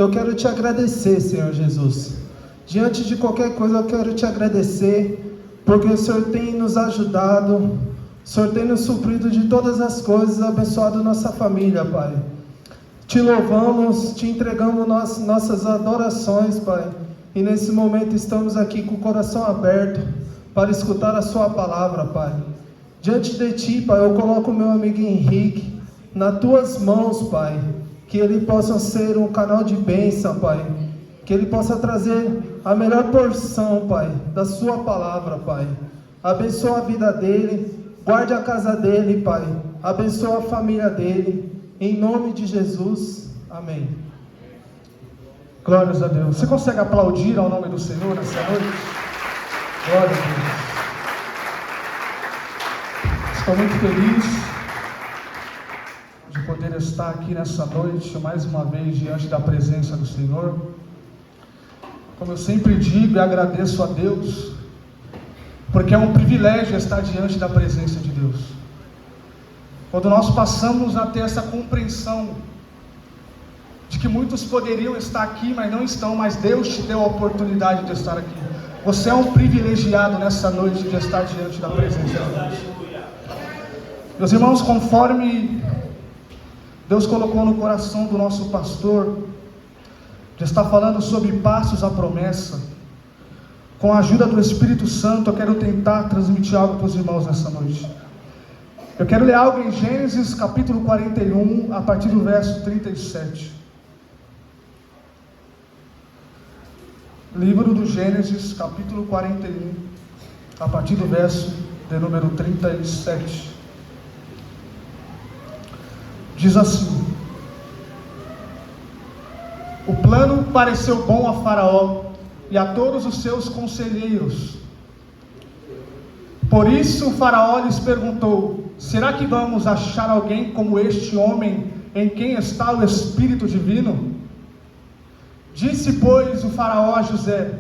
eu quero te agradecer, Senhor Jesus. Diante de qualquer coisa, eu quero te agradecer, porque o Senhor tem nos ajudado, o Senhor tem nos suprido de todas as coisas, abençoado nossa família, Pai. Te louvamos, te entregamos nossas adorações, Pai. E nesse momento estamos aqui com o coração aberto para escutar a sua palavra, Pai. Diante de ti, Pai, eu coloco o meu amigo Henrique nas tuas mãos, Pai. Que ele possa ser um canal de bênção, Pai. Que ele possa trazer a melhor porção, Pai, da sua palavra, Pai. Abençoa a vida dele, guarde a casa dele, Pai. Abençoa a família dele. Em nome de Jesus, amém. Glórias a Deus. Você consegue aplaudir ao nome do Senhor nessa noite? Glória a Deus. Estou muito feliz de poder estar aqui nessa noite, mais uma vez, diante da presença do Senhor. Como eu sempre digo e agradeço a Deus, porque é um privilégio estar diante da presença de Deus. Quando nós passamos a ter essa compreensão de que muitos poderiam estar aqui, mas não estão, mas Deus te deu a oportunidade de estar aqui. Você é um privilegiado nessa noite de estar diante da presença de Deus. Meus irmãos, conforme Deus colocou no coração do nosso pastor, de estar falando sobre passos à promessa, com a ajuda do Espírito Santo, eu quero tentar transmitir algo para os irmãos nessa noite. Eu quero ler algo em Gênesis capítulo 41, a partir do verso 37. Livro do Gênesis, capítulo 41, a partir do verso de número 37. Diz assim: o plano pareceu bom a Faraó e a todos os seus conselheiros. Por isso o Faraó lhes perguntou: será que vamos achar alguém como este homem em quem está o Espírito Divino? Disse, pois, o Faraó a José: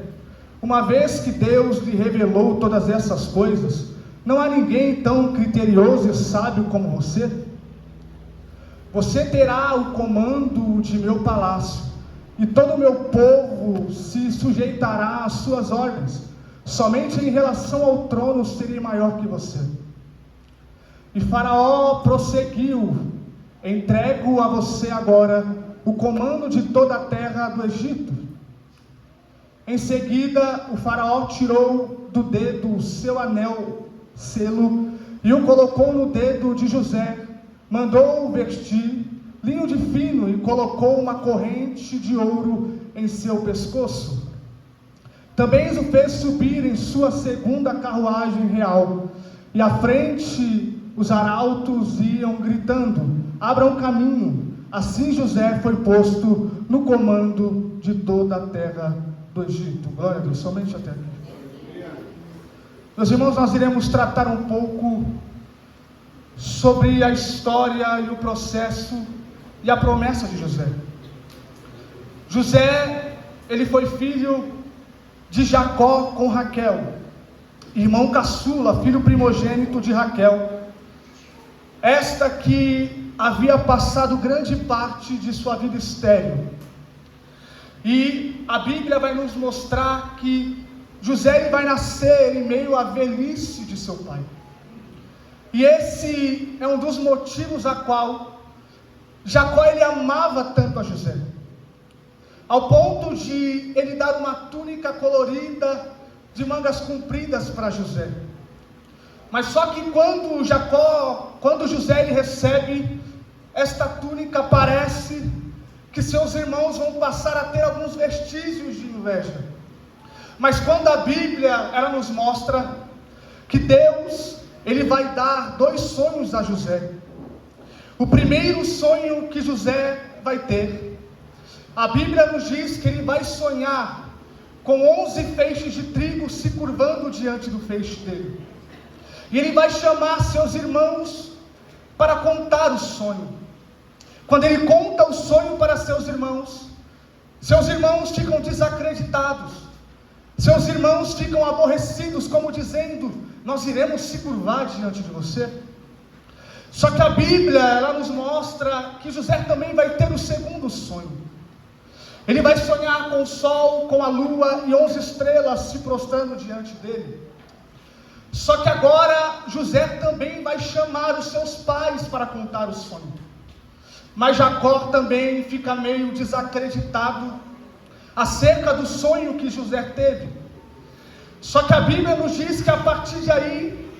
uma vez que Deus lhe revelou todas essas coisas, não há ninguém tão criterioso e sábio como você? Você terá o comando de meu palácio, e todo o meu povo se sujeitará às suas ordens. Somente em relação ao trono serei maior que você. E Faraó prosseguiu: entrego a você agora o comando de toda a terra do Egito. Em seguida, o Faraó tirou do dedo o seu anel, selo, e o colocou no dedo de José. Mandou-o vestir linho de fino e colocou uma corrente de ouro em seu pescoço. Também o fez subir em sua segunda carruagem real, e à frente os arautos iam gritando: abram caminho. Assim José foi posto no comando de toda a terra do Egito. Glória a Deus, somente até aqui. Meus irmãos, nós iremos tratar um pouco sobre a história e o processo e a promessa de José. José, ele foi filho de Jacó com Raquel, irmão caçula, filho primogênito de Raquel, esta que havia passado grande parte de sua vida estéril. E a Bíblia vai nos mostrar que José ele vai nascer em meio à velhice de seu pai. E esse é um dos motivos a qual Jacó ele amava tanto a José, ao ponto de ele dar uma túnica colorida de mangas compridas para José. Mas só que quando José ele recebe esta túnica, parece que seus irmãos vão passar a ter alguns vestígios de inveja. Mas quando a Bíblia ela nos mostra que Deus ele vai dar 2 sonhos a José. O primeiro sonho que José vai ter, a Bíblia nos diz que ele vai sonhar com 11 feixes de trigo se curvando diante do feixe dele. E ele vai chamar seus irmãos para contar o sonho. Quando ele conta o sonho para seus irmãos ficam desacreditados. Seus irmãos ficam aborrecidos, como dizendo: nós iremos se curvar diante de você. Só que a Bíblia ela nos mostra que José também vai ter o segundo sonho. Ele vai sonhar com o sol, com a lua e 11 estrelas se prostrando diante dele. Só que agora José também vai chamar os seus pais para contar o sonho. Mas Jacó também fica meio desacreditado acerca do sonho que José teve. Só que a Bíblia nos diz que a partir de aí,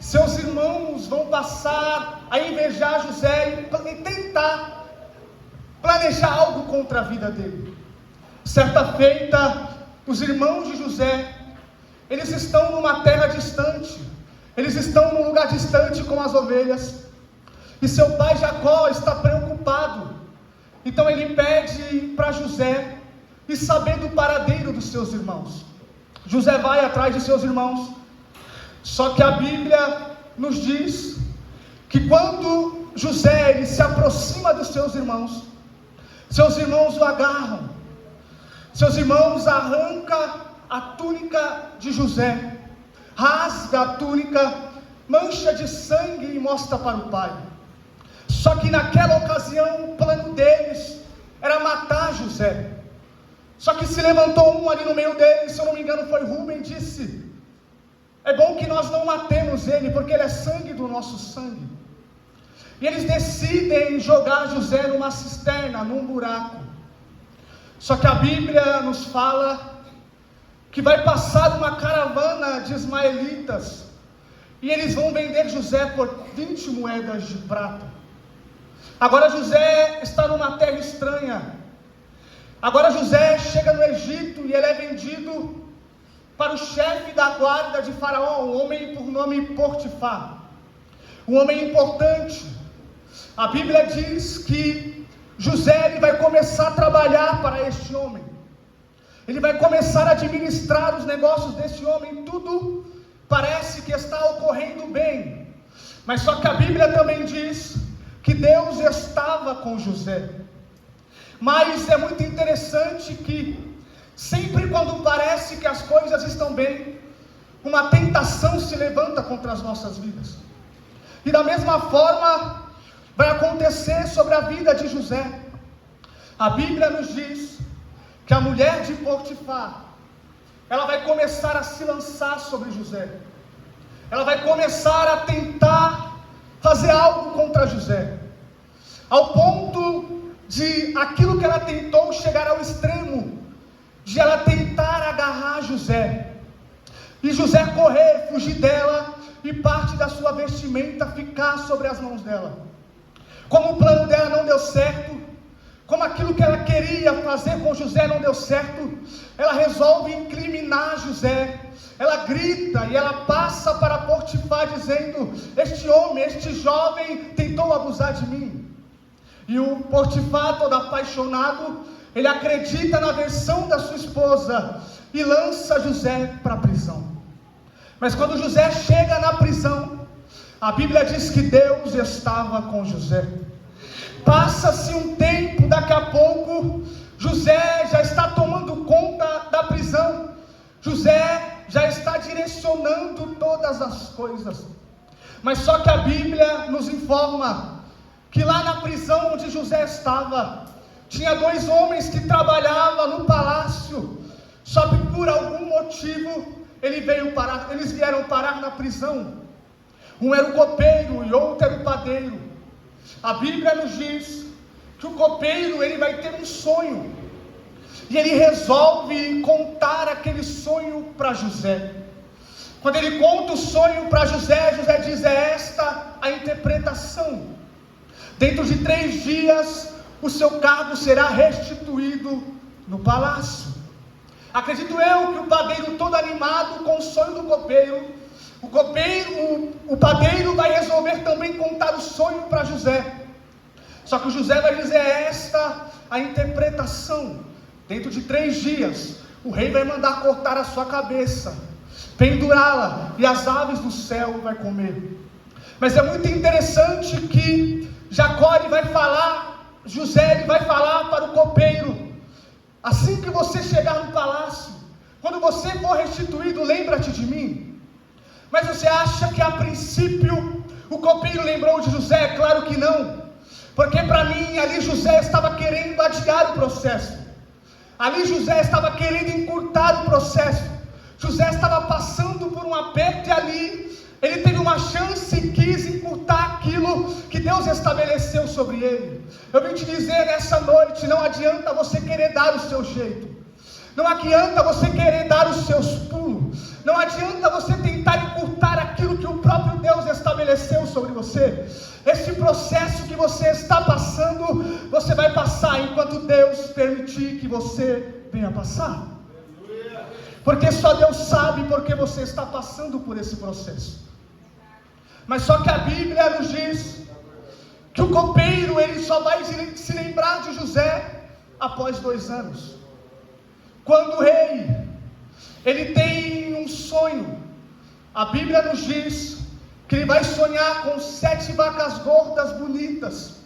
seus irmãos vão passar a invejar José e tentar planejar algo contra a vida dele. Certa feita, os irmãos de José, eles estão numa terra distante, eles estão num lugar distante com as ovelhas, e seu pai Jacó está preocupado. Então ele pede para José ir saber do paradeiro dos seus irmãos. José vai atrás de seus irmãos, só que a Bíblia nos diz que quando José ele se aproxima dos seus irmãos o agarram, seus irmãos arrancam a túnica de José, rasga a túnica, mancha de sangue e mostra para o pai. Só que naquela ocasião o plano deles era matar José. Só que se levantou um ali no meio deles, se eu não me engano foi Rubem, e disse: é bom que nós não matemos ele, porque ele é sangue do nosso sangue. E eles decidem jogar José numa cisterna, num buraco. Só que a Bíblia nos fala que vai passar uma caravana de ismaelitas, e eles vão vender José por 20 moedas de prata. Agora José está numa terra estranha. Agora José chega no Egito e ele é vendido para o chefe da guarda de Faraó, um homem por nome Potifar, um homem importante. A Bíblia diz que José ele vai começar a trabalhar para este homem. Ele vai começar a administrar os negócios desse homem. Tudo parece que está ocorrendo bem. Mas só que a Bíblia também diz que Deus estava com José. Mas é muito interessante que sempre quando parece que as coisas estão bem, uma tentação se levanta contra as nossas vidas. E da mesma forma vai acontecer sobre a vida de José. A Bíblia nos diz que a mulher de Potifar, ela vai começar a se lançar sobre José. Ela vai começar a tentar fazer algo contra José, ao ponto de aquilo que ela tentou chegar ao extremo de ela tentar agarrar José, e José correr, fugir dela, e parte da sua vestimenta ficar sobre as mãos dela. Como o plano dela não deu certo, como aquilo que ela queria fazer com José não deu certo, ela resolve incriminar José. Ela grita e ela passa para Potifar dizendo: este homem, este jovem tentou abusar de mim. E o Potifar, todo apaixonado, ele acredita na versão da sua esposa e lança José para a prisão. Mas quando José chega na prisão, a Bíblia diz que Deus estava com José. Passa-se um tempo, daqui a pouco José já está tomando conta da prisão. José já está direcionando todas as coisas. Mas só que a Bíblia nos informa que lá na prisão onde José estava, tinha 2 homens que trabalhavam no palácio. Só que por algum motivo eles vieram parar na prisão. Um era o copeiro e outro era o padeiro. A Bíblia nos diz que o copeiro ele vai ter um sonho, e ele resolve contar aquele sonho para José. Quando ele conta o sonho para José, José diz: é esta a interpretação. Dentro de 3 dias o seu cargo será restituído no palácio. Acredito eu que o padeiro, todo animado com o sonho do copeiro, o padeiro vai resolver também contar o sonho para José. Só que o José vai dizer: é esta a interpretação. Dentro de 3 dias o rei vai mandar cortar a sua cabeça, pendurá-la, e as aves do céu vai comer. Mas é muito interessante que Jacó ele vai falar, José ele vai falar para o copeiro: assim que você chegar no palácio, quando você for restituído, lembra-te de mim. Mas você acha que a princípio o copeiro lembrou de José? Claro que não, porque para mim ali José estava querendo adiar o processo. Ali José estava querendo encurtar o processo. José estava passando por um aperto e ali ele teve uma chance e quis encurtar aquilo que Deus estabeleceu sobre ele. Eu vim te dizer nessa noite, não adianta você querer dar o seu jeito. Não adianta você querer dar os seus pulos. Não adianta você tentar encurtar aquilo que o próprio Deus estabeleceu sobre você. Esse processo que você está passando, você vai passar enquanto Deus permitir que você venha passar. Porque só Deus sabe porque você está passando por esse processo. Mas só que a Bíblia nos diz que o copeiro, ele só vai se lembrar de José após 2 anos. Quando o rei, ele tem um sonho, a Bíblia nos diz que ele vai sonhar com 7 vacas gordas bonitas,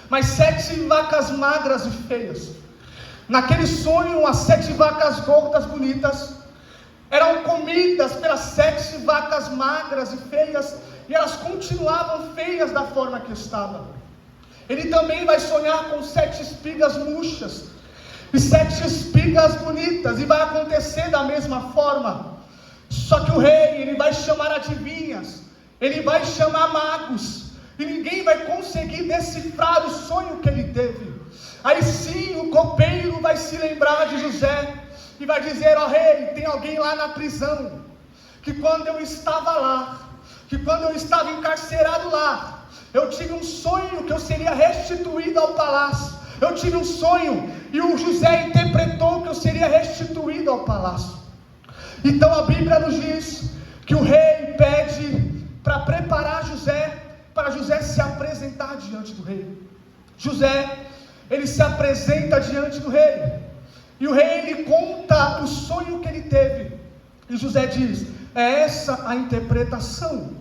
mas 7 vacas magras e feias. Naquele sonho, as 7 vacas gordas bonitas eram comidas pelas 7 vacas magras e feias, e elas continuavam feias da forma que estavam. Ele também vai sonhar com 7 espigas murchas e 7 espigas bonitas, e vai acontecer da mesma forma. Só que o rei, ele vai chamar adivinhas, ele vai chamar magos, e ninguém vai conseguir decifrar o sonho que ele teve. Aí sim o copeiro vai se lembrar de José e vai dizer: ó rei, tem alguém lá na prisão, que quando eu estava lá, que quando eu estava encarcerado lá, eu tive um sonho que eu seria restituído ao palácio. Eu tive um sonho e o José interpretou que eu seria restituído ao palácio. Então a Bíblia nos diz que o rei pede para preparar José, para José se apresentar diante do rei. José, ele se apresenta diante do rei, e o rei, ele conta o sonho que ele teve, e José diz: é essa a interpretação.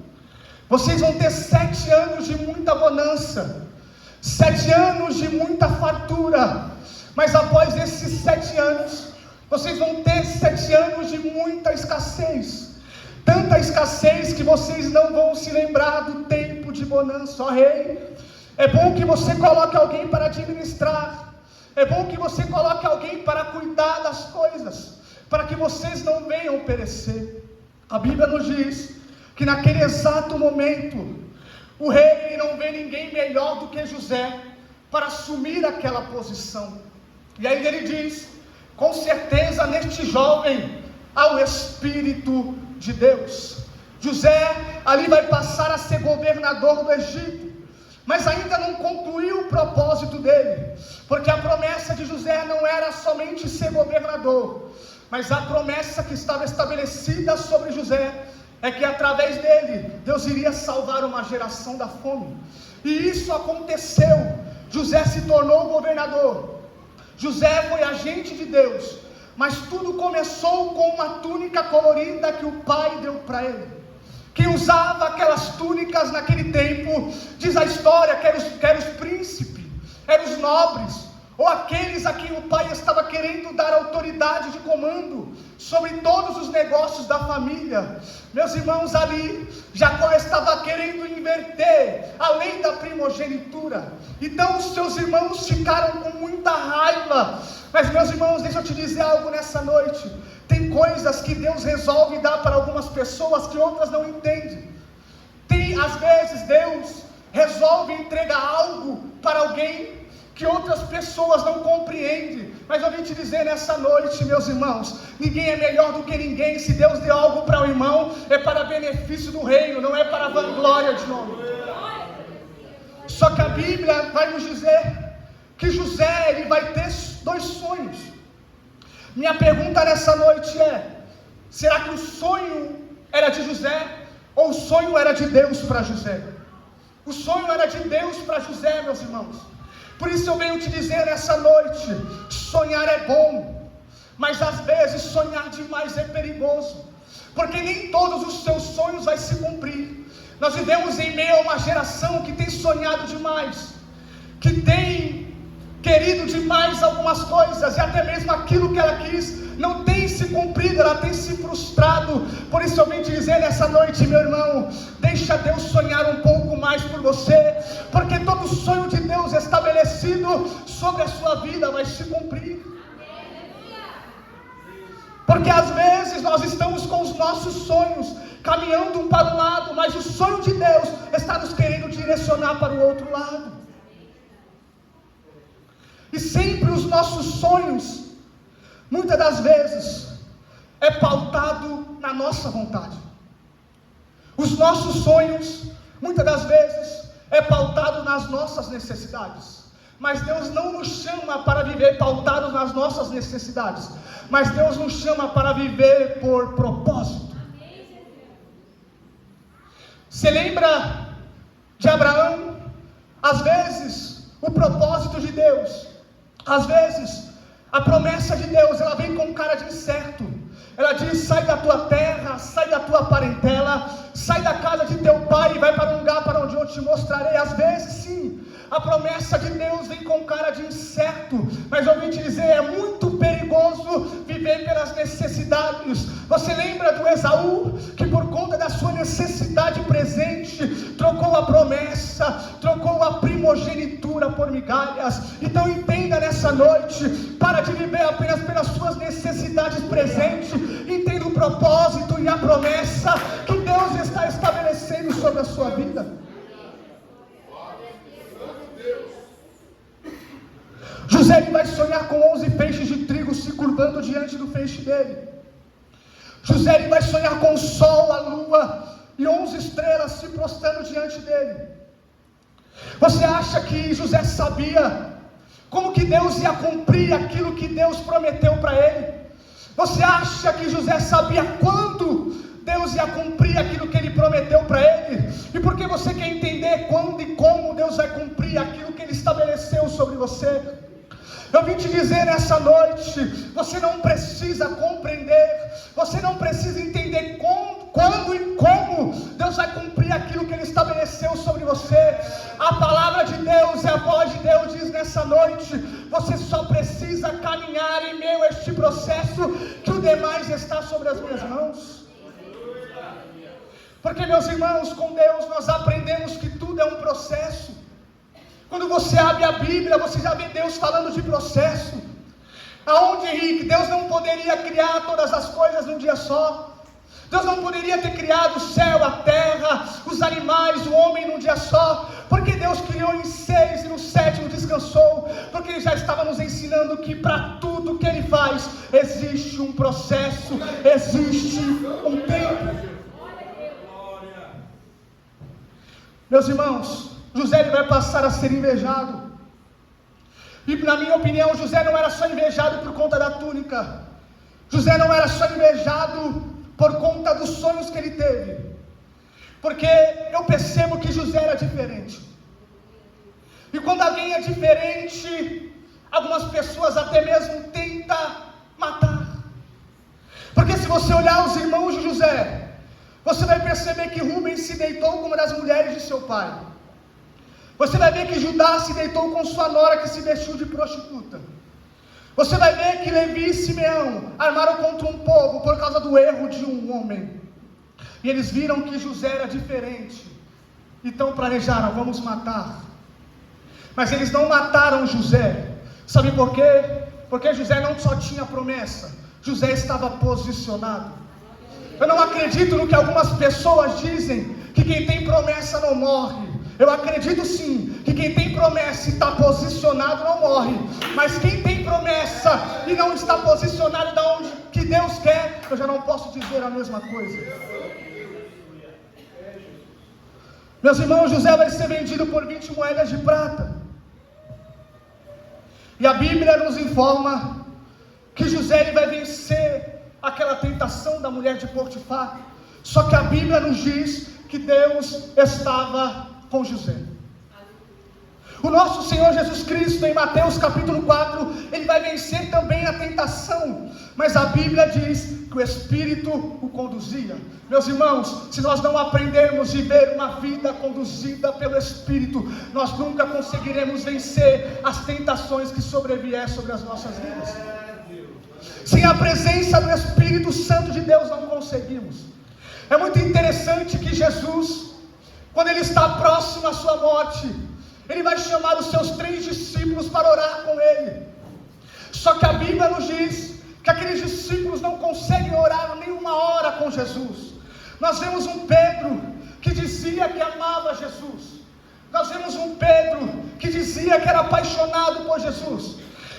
Vocês vão ter 7 anos de muita bonança, 7 anos de muita fartura, mas após esses 7 anos, vocês vão ter 7 anos de muita escassez, tanta escassez que vocês não vão se lembrar do tempo de bonança. Ó rei, é bom que você coloque alguém para administrar, é bom que você coloque alguém para cuidar das coisas, para que vocês não venham perecer. A Bíblia nos diz que naquele exato momento, o rei não vê ninguém melhor do que José para assumir aquela posição. E aí ele diz: com certeza neste jovem há o Espírito de Deus. José ali vai passar a ser governador do Egito, mas ainda não concluiu o propósito dele, porque a promessa de José não era somente ser governador, mas a promessa que estava estabelecida sobre José é que através dele, Deus iria salvar uma geração da fome. E isso aconteceu. José se tornou governador, José foi agente de Deus, mas tudo começou com uma túnica colorida que o pai deu para ele. Quem usava aquelas túnicas naquele tempo, diz a história, que eram os príncipes, eram os nobres, ou aqueles a quem o pai estava querendo dar autoridade de comando sobre todos os negócios da família. Meus irmãos, ali Jacó estava querendo inverter a lei da primogenitura. Então os seus irmãos ficaram com muita raiva. Mas meus irmãos, deixa eu te dizer algo nessa noite. Tem coisas que Deus resolve dar para algumas pessoas que outras não entendem. Às vezes Deus resolve entregar algo para alguém que outras pessoas não compreendem. Mas eu vim te dizer nessa noite, meus irmãos, ninguém é melhor do que ninguém. Se Deus deu algo para o irmão, é para benefício do reino, não é para vanglória de homem. Só que a Bíblia vai nos dizer que José, ele vai ter 2 sonhos. Minha pergunta nessa noite é: será que o sonho era de José, ou o sonho era de Deus para José? O sonho era de Deus para José, meus irmãos. Por isso eu venho te dizer nessa noite: sonhar é bom, mas às vezes sonhar demais é perigoso, porque nem todos os seus sonhos vai se cumprir. Nós vivemos em meio a uma geração que tem sonhado demais, que tem querido demais algumas coisas, e até mesmo aquilo que ela quis não tem se cumprido, ela tem se frustrado. Por isso eu vim te dizer nessa noite, meu irmão, deixa Deus sonhar um pouco mais por você, porque todo sonho de Deus estabelecido sobre a sua vida vai se cumprir. Porque às vezes nós estamos com os nossos sonhos caminhando um para um lado, mas o sonho de Deus está nos querendo direcionar para o outro lado. E sempre os nossos sonhos, muitas das vezes, é pautado na nossa vontade. Os nossos sonhos, muitas das vezes, é pautado nas nossas necessidades. Mas Deus não nos chama para viver pautados nas nossas necessidades, mas Deus nos chama para viver por propósito. Você lembra de Abraão? Às vezes, o propósito de Deus, às vezes, a promessa de Deus, ela vem com cara de incerto. Ela diz: sai da tua terra, sai da tua parentela, sai da casa de teu pai e vai para um lugar para onde eu te mostrarei. Às vezes sim, a promessa de Deus vem com cara de incerto, mas eu vim te dizer, é muito perigoso viver pelas necessidades. Você lembra do Esaú, que por conta da sua necessidade presente, trocou a promessa, trocou a primogenitura por migalhas? Então entenda nessa noite, para de viver apenas pelas suas necessidades presentes, entenda o propósito e a promessa que Deus está estabelecendo sobre a sua vida. José ele vai sonhar com 11 feixes de trigo se curvando diante do feixe dele. José ele vai sonhar com o sol, a lua e 11 estrelas se prostrando diante dele. Você acha que José sabia como que Deus ia cumprir aquilo que Deus prometeu para ele? Você acha que José sabia quando Deus ia cumprir aquilo que ele prometeu para ele? E porque você quer entender quando e como Deus vai cumprir aquilo que ele estabeleceu sobre você, eu vim te dizer nessa noite, você não precisa compreender, você não precisa entender quando e como Deus vai cumprir aquilo que Ele estabeleceu sobre você. A palavra de Deus, a voz de Deus diz nessa noite, você só precisa caminhar em meio a este processo, que o demais está sobre as minhas mãos. Porque, meus irmãos, com Deus nós aprendemos que tudo é um processo. Quando você abre a Bíblia, você já vê Deus falando de processo. Aonde, Henrique, Deus não poderia criar todas as coisas num dia só. Deus não poderia ter criado o céu, a terra, os animais, o homem num dia só. Porque Deus criou em 6 e no 7º descansou. Porque Ele já estava nos ensinando que para tudo que Ele faz, existe um processo, existe um tempo. Meus irmãos, José ele vai passar a ser invejado. E na minha opinião, José não era só invejado por conta da túnica. José não era só invejado por conta dos sonhos que ele teve. Porque eu percebo que José era diferente. E quando alguém é diferente, algumas pessoas até mesmo tentam matar. Porque se você olhar os irmãos de José, você vai perceber que Rubens se deitou com uma das mulheres de seu pai. Você vai ver que Judá se deitou com sua nora que se vestiu de prostituta. Você vai ver que Levi e Simeão armaram contra um povo por causa do erro de um homem. E eles viram que José era diferente. Então planejaram, vamos matar. Mas eles não mataram José. Sabe por quê? Porque José não só tinha promessa, José estava posicionado. Eu não acredito no que algumas pessoas dizem, que quem tem promessa não morre. Eu acredito sim, que quem tem promessa e está posicionado não morre. Mas quem tem promessa e não está posicionado da onde que Deus quer, eu já não posso dizer a mesma coisa. Meus irmãos, José vai ser vendido por 20 moedas de prata. E a Bíblia nos informa que José ele vai vencer aquela tentação da mulher de Potifar. Só que a Bíblia nos diz que Deus estava com José. O nosso Senhor Jesus Cristo, em Mateus capítulo 4, ele vai vencer também a tentação, mas a Bíblia diz que o Espírito o conduzia. Meus irmãos, se nós não aprendermos a viver uma vida conduzida pelo Espírito, nós nunca conseguiremos vencer as tentações que sobrevier sobre as nossas vidas. Sem a presença do Espírito Santo de Deus não conseguimos. É muito interessante que Jesus, quando ele está próximo à sua morte, ele vai chamar os seus 3 discípulos para orar com ele. Só que a Bíblia nos diz que aqueles discípulos discípulos não conseguem orar nem uma hora com Jesus. Nós vemos um Pedro que dizia que amava Jesus. Nós vemos um Pedro que dizia que era apaixonado por Jesus.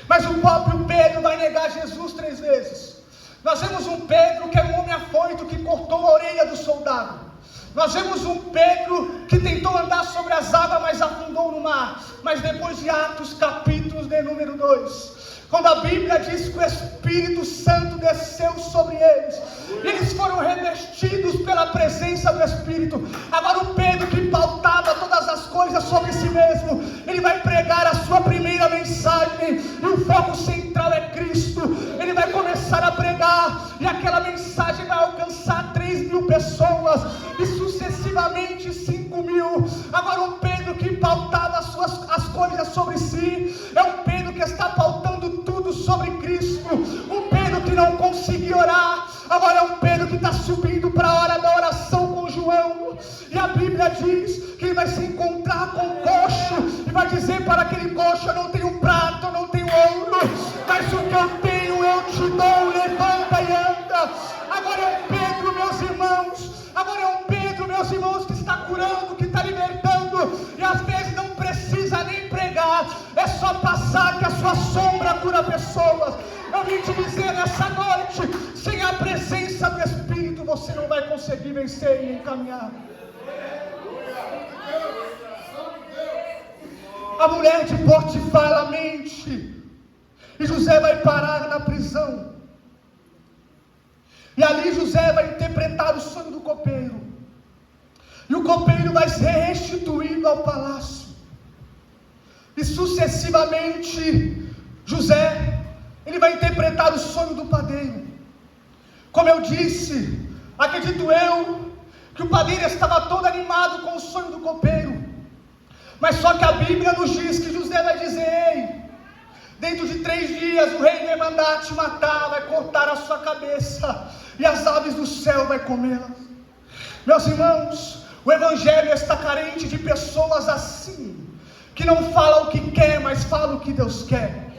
Mas o próprio Pedro vai negar Jesus 3 vezes. Nós vemos um Pedro que é um homem afoito que cortou a orelha do soldado. Nós vemos um Pedro que tentou andar sobre as águas, mas afundou no mar. Mas depois de Atos, capítulos de número 2, quando a Bíblia diz que o Espírito Santo desceu sobre eles, e eles foram revestidos pela presença do Espírito. Agora o Pedro, que pautava todas as coisas sobre si mesmo, ele vai pregar a sua primeira mensagem, e o foco central é Cristo. Ele vai começar a pregar, e aquela mensagem vai alcançar 3.000 pessoas, e sucessivamente 5.000. Agora um Pedro que pautava as coisas sobre si, é um Pedro que está pautando tudo sobre Cristo. Um Pedro que não conseguia orar, agora é um Pedro que está subindo para a hora da oração com João. E a Bíblia diz que ele vai se encontrar com o coxo, e vai dizer para aquele coxo: eu não tenho prata, eu não tenho ouro, mas o que eu tenho eu te dou, levanta e anda. Agora é um Pedro, meus irmãos, agora é um Pedro, meus irmãos, que está curando, que está libertando, e às vezes não precisa nem pregar, é só passar que a sua sombra cura pessoas. Eu vim te dizer nessa noite, sem a presença do Espírito você não vai conseguir vencer e nem caminhar. A mulher de Potifar, ela mente, e José vai parar na prisão, e ali José vai interpretar o sonho do copeiro, e o copeiro vai ser restituído ao palácio, e sucessivamente José, ele vai interpretar o sonho do padeiro. Como eu disse, acredito eu que o padeiro estava todo animado com o sonho do copeiro, mas só que a Bíblia nos diz que José vai dizer: ei, dentro de 3 dias o rei vai mandar te matar, vai cortar a sua cabeça, e as aves do céu vai comê-la. Meus irmãos, o Evangelho está carente de pessoas assim, que não falam o que quer, mas falam o que Deus quer.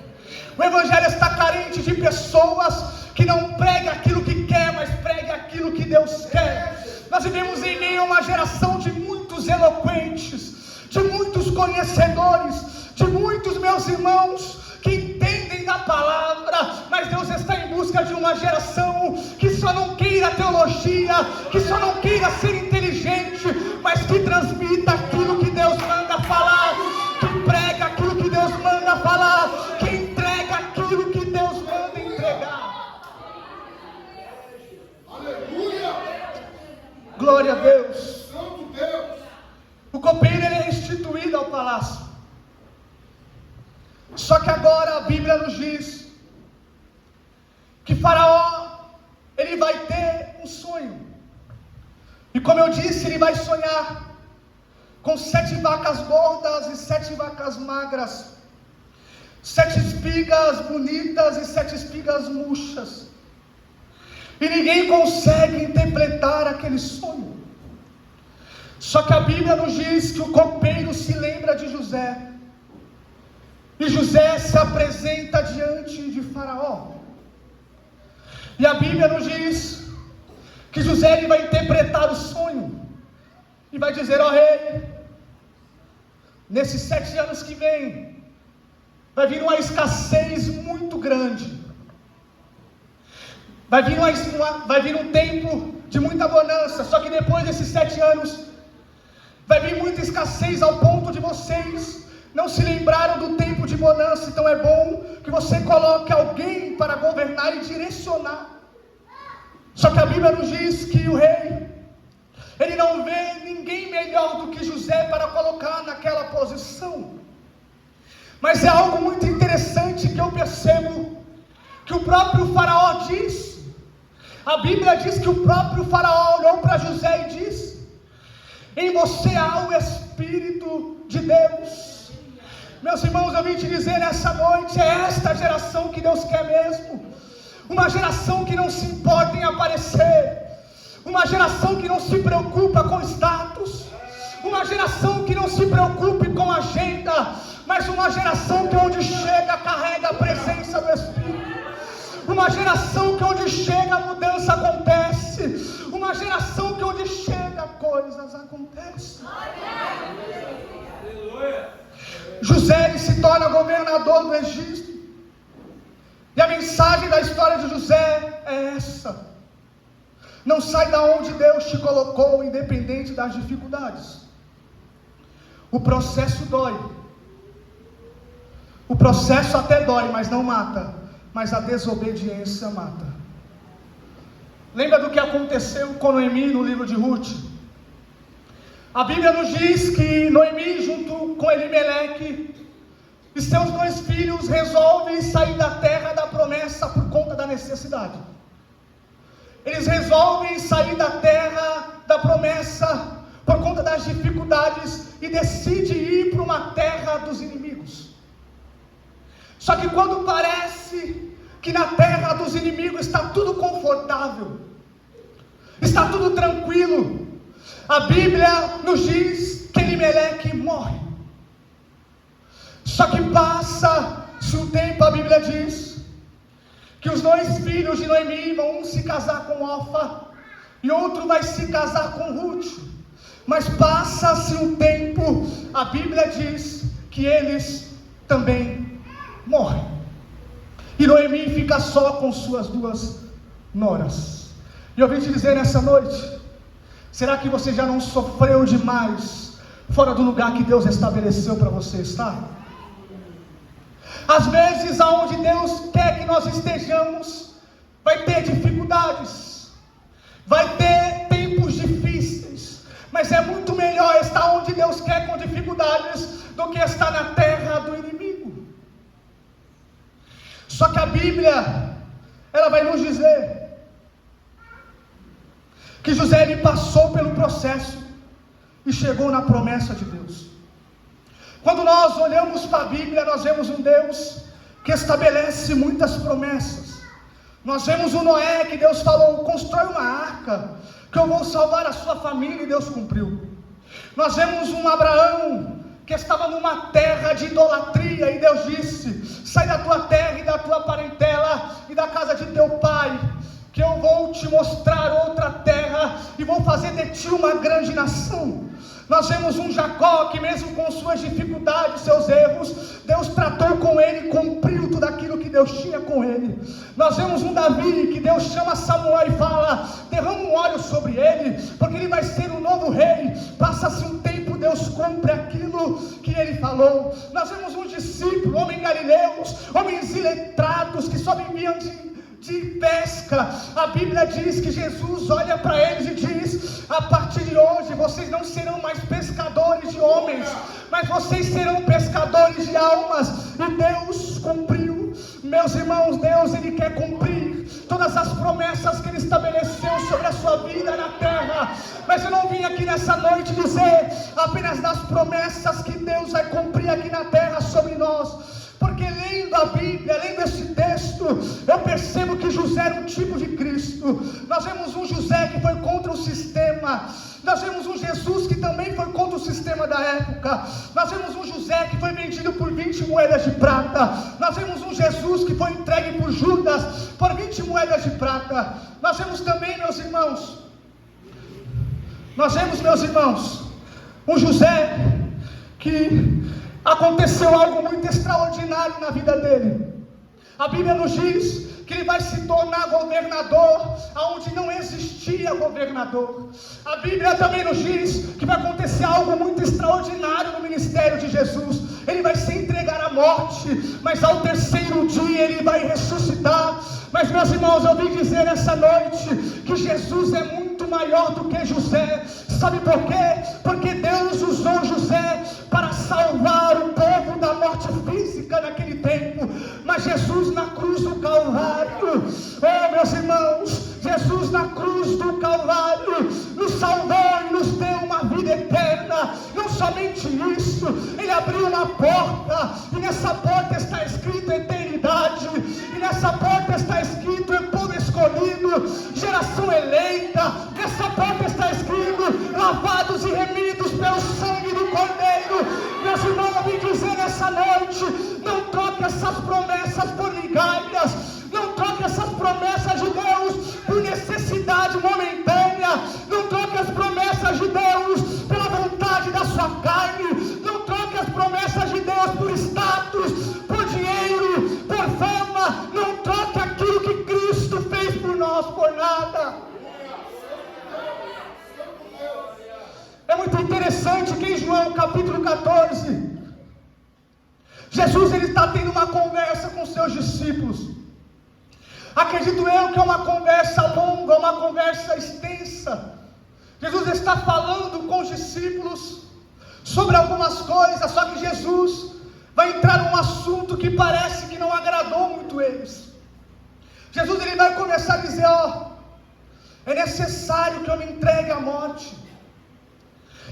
O Evangelho está carente de pessoas que não pregam aquilo que quer, mas pregam aquilo que Deus quer. Nós vivemos em meio a uma geração de muitos eloquentes, de muitos conhecedores, de muitos, meus irmãos, que entendem da palavra, mas Deus está em busca de uma geração que só não queira teologia, que só não queira ser inteligente, mas que transmita aquilo que Deus manda falar, que prega aquilo que Deus manda falar, que entrega aquilo que Deus manda entregar. Aleluia! Glória a Deus. Santo Deus! O copeiro, ele é restituído ao palácio. Só que agora a Bíblia nos diz que Faraó, ele vai ter um sonho. E como eu disse, ele vai sonhar com 7 vacas gordas e 7 vacas magras, 7 espigas bonitas e 7 espigas murchas. E ninguém consegue interpretar aquele sonho. Só que a Bíblia nos diz que o copeiro se lembra de José, e José se apresenta diante de Faraó. E a Bíblia nos diz que José, ele vai interpretar o sonho, e vai dizer: ó rei, nesses 7 anos que vem, vai vir uma escassez muito grande, vai vir um tempo de muita bonança, só que depois desses 7 anos, vai vir muita escassez ao ponto de vocês não se lembraram do tempo de bonança. Então é bom que você coloque alguém para governar e direcionar. Só que a Bíblia nos diz que o rei, ele não vê ninguém melhor do que José para colocar naquela posição. Mas é algo muito interessante que eu percebo, que o próprio Faraó diz. A Bíblia diz que o próprio Faraó olhou para José e disse: em você há o Espírito de Deus. Meus irmãos, eu vim te dizer nessa noite, é esta geração que Deus quer mesmo. Uma geração que não se importa em aparecer, uma geração que não se preocupa com status, uma geração que não se preocupe com agenda, mas uma geração que onde chega carrega a presença do Espírito, uma Uma geração que onde chega a mudança acontece. Uma geração que onde chega coisas acontecem. José ele se torna governador do Egito. E a mensagem da história de José é essa: não sai da onde Deus te colocou, independente das dificuldades. O processo dói. O processo até dói, mas não mata. Mas a desobediência mata. Lembra do que aconteceu com Noemi no livro de Ruth? A Bíblia nos diz que Noemi, junto com Elimeleque e seus 2 filhos, resolvem sair da terra da promessa por conta da necessidade. Eles resolvem sair da terra da promessa por conta das dificuldades e decidem ir para uma terra dos inimigos. Só que quando parece que na terra dos inimigos está tudo confortável, está tudo tranquilo, a Bíblia nos diz que Elimeleque morre. Só que passa-se um tempo, a Bíblia diz que os 2 filhos de Noemi vão um se casar com Orfa e outro vai se casar com Ruth. Mas passa-se um tempo, a Bíblia diz que eles também morrem. E Noemi fica só com suas 2 noras. E eu vim te dizer nessa noite: será que você já não sofreu demais fora do lugar que Deus estabeleceu para você estar? Às vezes, aonde Deus quer que nós estejamos, vai ter dificuldades, vai ter tempos difíceis, mas é muito melhor estar onde Deus quer com dificuldades do que estar na terra do inimigo. Só que a Bíblia, ela vai nos dizer que José ele passou pelo processo e chegou na promessa de Deus. Quando nós olhamos para a Bíblia, nós vemos um Deus que estabelece muitas promessas. Nós vemos um Noé que Deus falou: constrói uma arca, que eu vou salvar a sua família, e Deus cumpriu. Nós vemos um Abraão que estava numa terra de idolatria, e Deus disse: sai da tua terra e da tua parentela e da casa de teu pai, que eu vou te mostrar outra terra e vou fazer de ti uma grande nação. Nós vemos um Jacó que, mesmo com suas dificuldades, seus erros, Deus tratou com ele, cumpriu tudo aquilo que Deus tinha com ele. Nós vemos um Davi que Deus chama Samuel e fala: derrama um óleo sobre ele, porque ele vai ser o novo rei. Passa-se um tempo, Deus cumpre aquilo que ele falou. Nós vemos um discípulo, homens galileus, homens iletrados que só viviam de pesca. A Bíblia diz que Jesus olha para eles e diz: a partir de hoje vocês não serão mais pescadores de homens, mas vocês serão pescadores de almas. E Deus cumpriu. Meus irmãos, Deus ele quer cumprir todas as promessas que ele estabeleceu sobre a sua vida na terra. Mas eu não vim aqui nessa noite dizer apenas das promessas que Deus vai cumprir aqui na terra sobre nós, porque lendo a Bíblia, lendo esse texto, eu percebo que José era um tipo de Cristo. Nós vemos um José que foi contra o sistema. Nós vemos um Jesus que também foi contra o sistema da época. Nós vemos um José que foi vendido por 20 moedas de prata. Nós vemos um Jesus que foi entregue por Judas por 20 moedas de prata. Nós vemos também, meus irmãos, um José que aconteceu algo muito extraordinário na vida dele. A Bíblia nos diz que ele vai se tornar governador aonde não existia governador. A Bíblia também nos diz que vai acontecer algo muito extraordinário no ministério de Jesus. Ele vai se entregar à morte, mas ao terceiro dia ele vai ressuscitar. Mas, meus irmãos, eu vim dizer nessa noite que Jesus é muito maior do que José. Sabe por quê? Porque Deus usou José para salvar o povo da morte física naquele tempo. Mas Jesus na cruz do Calvário, oh meus irmãos, Jesus na cruz do Calvário nos salvou e nos deu uma vida eterna. Não somente isso, Ele abriu uma porta, e nessa porta está escrito eternidade, e nessa porta está escrito povo escolhido, geração eleita. Nessa porta está escrito lavados e remidos pelo sangue do Cordeiro. Meus irmãos, eu vim dizer nessa noite: não troque essas promessas por migalhas, não troque essas muito interessante que em João capítulo 14, Jesus ele está tendo uma conversa com seus discípulos. Acredito eu que é uma conversa longa, uma conversa extensa. Jesus está falando com os discípulos sobre algumas coisas, só que Jesus vai entrar num assunto que parece que não agradou muito eles. Jesus ele vai começar a dizer, é necessário que eu me entregue à morte.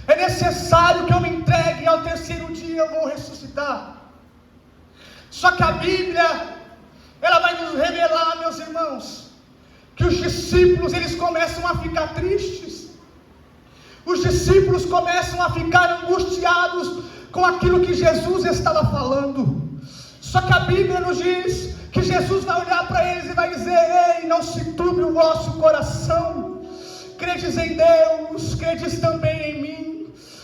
É necessário que eu me entregue e ao terceiro dia eu vou ressuscitar. Só que a Bíblia, ela vai nos revelar, meus irmãos, que os discípulos, eles começam a ficar tristes. Os discípulos começam a ficar angustiados com aquilo que Jesus estava falando. Só que a Bíblia nos diz que Jesus vai olhar para eles e vai dizer, ei, não se turbe o vosso coração. Credes em Deus, credes também em mim.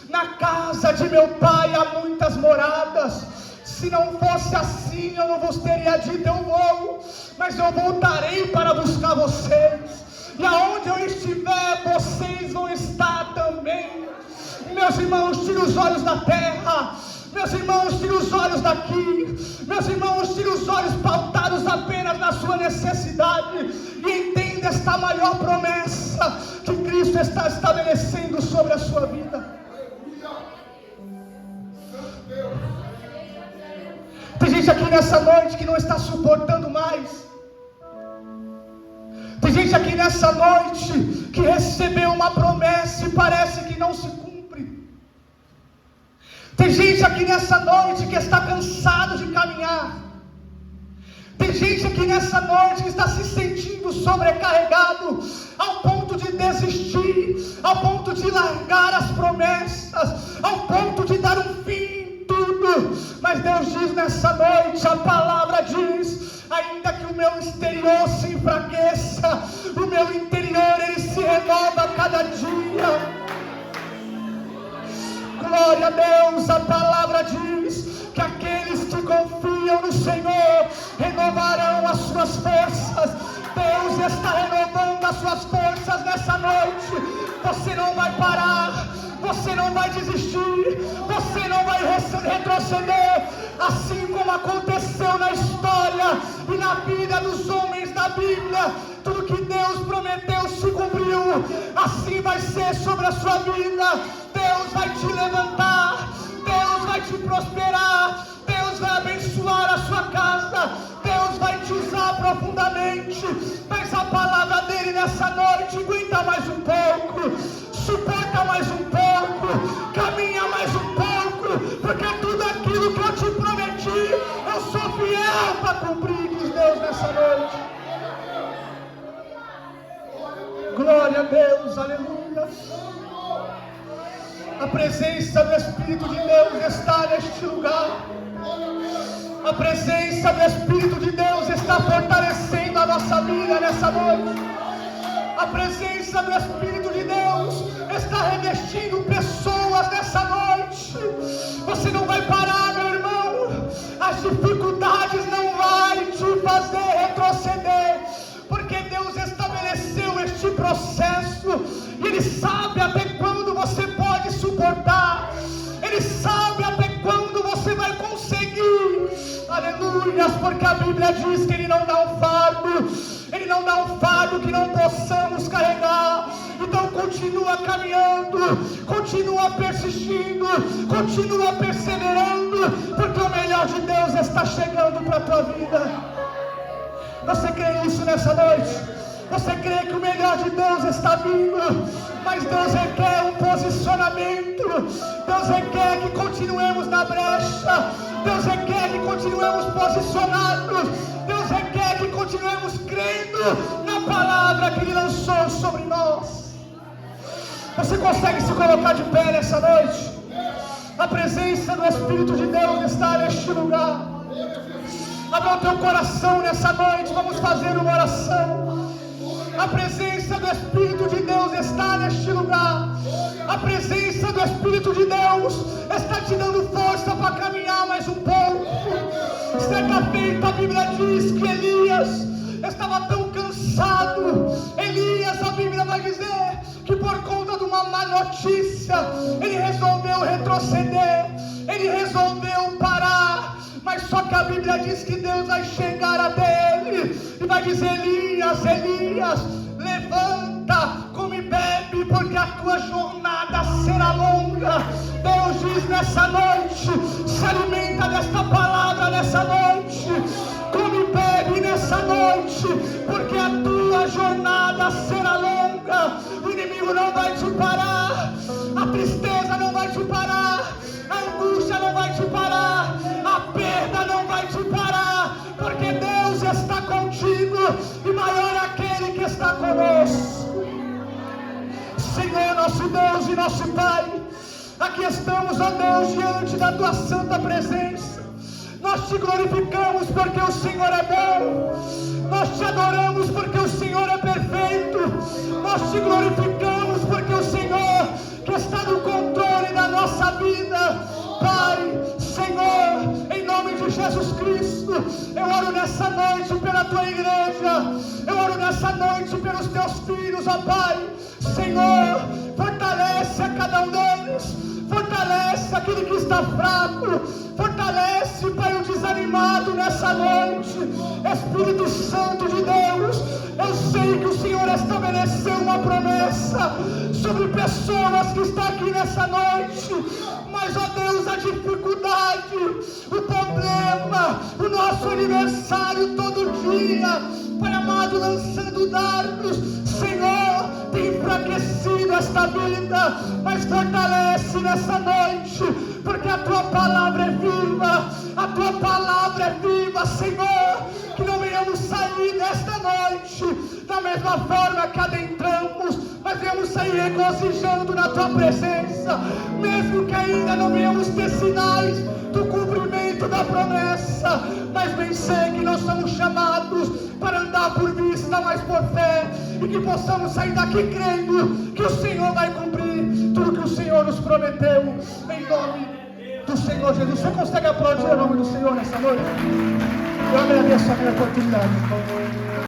Na casa de meu Pai há muitas moradas. Se não fosse assim, eu não vos teria dito, eu vou, mas eu voltarei para buscar vocês. E aonde eu estiver, vocês vão estar também. Meus irmãos, tire os olhos da terra. Meus irmãos, tire os olhos daqui. Meus irmãos, tire os olhos pautados apenas na sua necessidade. E entenda esta maior promessa que Cristo está estabelecendo sobre a sua vida. Tem gente aqui nessa noite que não está suportando mais. Tem gente aqui nessa noite que recebeu uma promessa e parece que não se cumpre. Tem gente aqui nessa noite que está cansado de caminhar. Tem gente aqui nessa noite que está se sentindo sobrecarregado ao ponto de desistir, ao ponto de largar as promessas, ao ponto de dar um fim. Mas Deus diz nessa noite, a palavra diz, ainda que o meu exterior se enfraqueça, o meu interior ele se renova a cada dia. Glória a Deus, a palavra diz que aqueles que confiam no Senhor renovarão as suas forças. Deus está renovando as suas forças nessa noite. Você não vai parar, você não vai desistir, você não vai retroceder, assim como aconteceu na história e na vida dos homens da Bíblia. Tudo que Deus prometeu se cumpriu, assim vai ser sobre a sua vida. Deus vai te levantar, Deus vai te prosperar, Deus vai abençoar a sua casa, Deus vai te usar profundamente. Mas a palavra dele nessa noite, aguenta mais um pouco, suporta mais um pouco, caminha mais um pouco, porque tudo aquilo que eu te prometi, eu sou fiel para cumprir, diz Deus nessa noite. Glória a Deus, aleluia. A presença do Espírito de Deus está neste lugar. A presença do Espírito de Deus está fortalecendo a nossa vida nessa noite. A presença do Espírito de Deus está revestindo pessoas nessa noite. Você não vai parar, meu irmão. As dificuldades não vão te fazer retroceder, porque Deus estabeleceu este processo e Ele sabe até quando você pode suportar. Ele sabe até quando você vai conseguir. Aleluia, porque a Bíblia diz que Ele não dá um fardo, Ele não dá um fardo que não possamos carregar. Então continua caminhando, continua persistindo, continua perseverando, porque o melhor de Deus está chegando para a tua vida. Você crê nisso nessa noite? Você crê que o melhor de Deus está vindo? Mas Deus requer um posicionamento. Deus requer que continuemos na brecha. Deus requer que continuemos posicionados. Deus requer que continuemos crendo na palavra que Ele lançou sobre nós. Você consegue se colocar de pé nessa noite? A presença do Espírito de Deus está neste lugar. Abra o teu coração nessa noite. Vamos fazer uma oração. A presença do Espírito de Deus está neste lugar. A presença do Espírito de Deus está te dando força para caminhar mais um pouco. Certa feita a Bíblia diz que Elias estava tão cansado. Elias, a Bíblia vai dizer que por conta de uma uma má notícia, ele resolveu retroceder, ele resolveu parar. Mas só que a Bíblia diz que Deus vai chegar até ele e vai dizer: Elias, Elias, levanta, come e bebe, porque a tua jornada será longa. Deus diz nessa noite: se alimenta desta palavra nessa noite, come e bebe nessa noite, porque a tua jornada será longa. O inimigo não vai te parar, a tristeza não vai te parar, a angústia não vai te parar, a perda não vai te parar, porque Deus está contigo e maior é aquele que está conosco. Senhor, nosso Deus e nosso Pai, aqui estamos, ó Deus, diante da tua santa presença. Nós te glorificamos porque o Senhor é bom, nós te adoramos porque o Senhor é perfeito, nós te glorificamos porque o Senhor que está no controle da nossa vida. Pai, Senhor, em nome de Jesus Cristo, eu oro nessa noite pela tua igreja, eu oro nessa noite pelos teus filhos, ó Pai. Senhor, fortalece a cada um deles, fortalece aquele que está fraco, fortalece, Pai, o desanimado nessa noite. Espírito Santo de Deus, eu sei que o Senhor estabeleceu uma promessa sobre pessoas que estão aqui nessa noite, mas, ó Deus, a dificuldade, o problema, o nosso aniversário todo dia, Pai amado, lançando dardos, Senhor, tem enfraquecido esta vida, mas fortalece nessa noite, porque a tua palavra é viva, a tua palavra é viva, Senhor. Que não venhamos sair desta noite da mesma forma que adentramos, mas venhamos sair regozijando na tua presença, mesmo que ainda não venhamos ter sinais do cumprimento da promessa, mas bem sei que nós somos chamados para andar por vista, mas por fé, e que possamos sair daqui crendo que o Senhor vai cumprir tudo que o Senhor nos prometeu, em nome do Senhor Jesus. Você consegue aplaudir o nome do Senhor nessa noite? Eu agradeço a minha oportunidade.